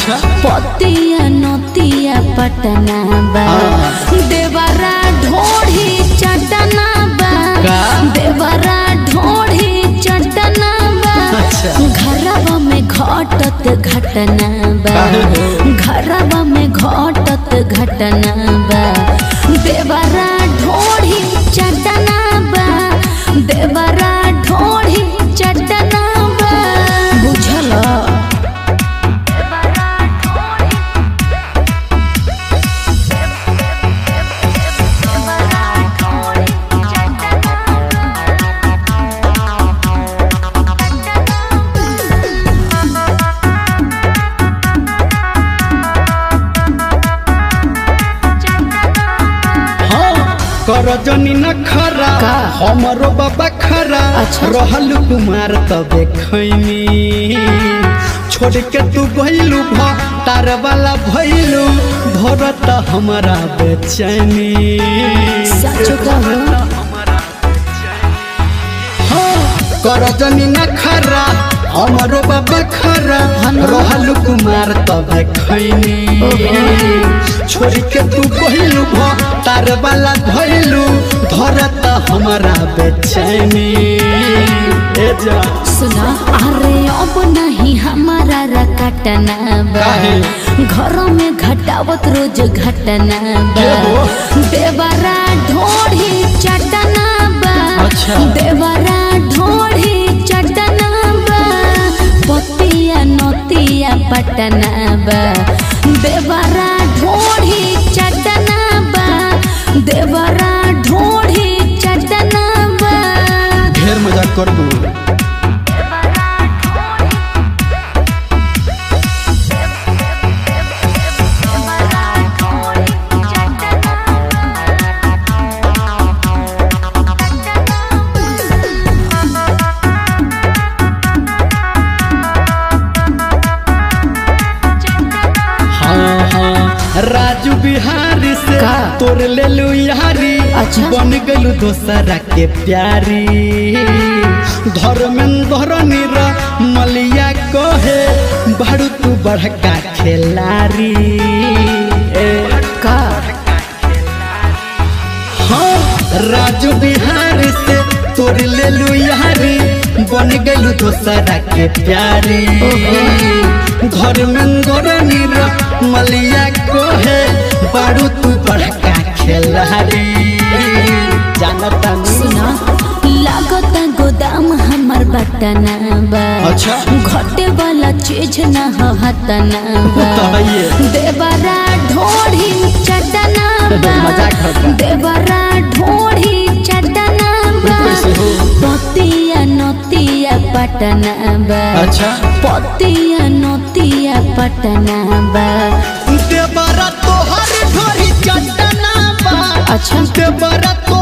अच्छा पतिया नतिया पटना बा देवरा ढोढ़ी चटना बा देवरा ढोढ़ी चटना बा घरवा में घटत घटना बा घरवा में घटत घटना बा देवरा ढोढ़ी चटना बा देवरा ढोढ़ी चटना बा बुझल। कर जनी न खरा हमरो बाबा खरा रहल कुमार तबे खैनी छोड़ के तू गइलू तार वाला भइलू भरत हमारा बेचैनी सच कहू कर जनी न खरा हमरो बाबा खरा रहल कुमार तबे खैनी छोड़ के तू गइलू तार वाला भइलू धरत हमारा बेचैनी सुना अरे अब नहीं हमारा रकटना बा घर में घटावत रोज घटना बा देवरा ढोढ़ी चटना बा देवरा ढोढ़ी चटना बा पतिया नतिया पटना बा देवरा ढोढ़ी चटना बा देवरा ढोढ़ी चटना बा। ढेर मजाक कर दू राजू बिहारी से तोर ले लू यारी बन गलू दोसरा के प्यारी धर्मेंद्र नीरा मलिया कहे बड़ू तू बड़का खिलाड़ी का हाँ राजू बिहारी से तोर ले लू यारी बन गलू दोसरा के प्यारी धर्मेंद्र नीरा मलिया कहे बड़ू तू बड़का खिलाड़ी जानता सुना लागत गोदाम हमर बटना बा घटे वाला चीज न हतना बा देवरा ढोढ़ी चटना बा देवरा ढोढ़ी चटना बा पतिया नतिया पटना बा पतिया नतिया पटना बा देवरा तोहर ढोढ़ी चटना बा अच्छा देवरा तो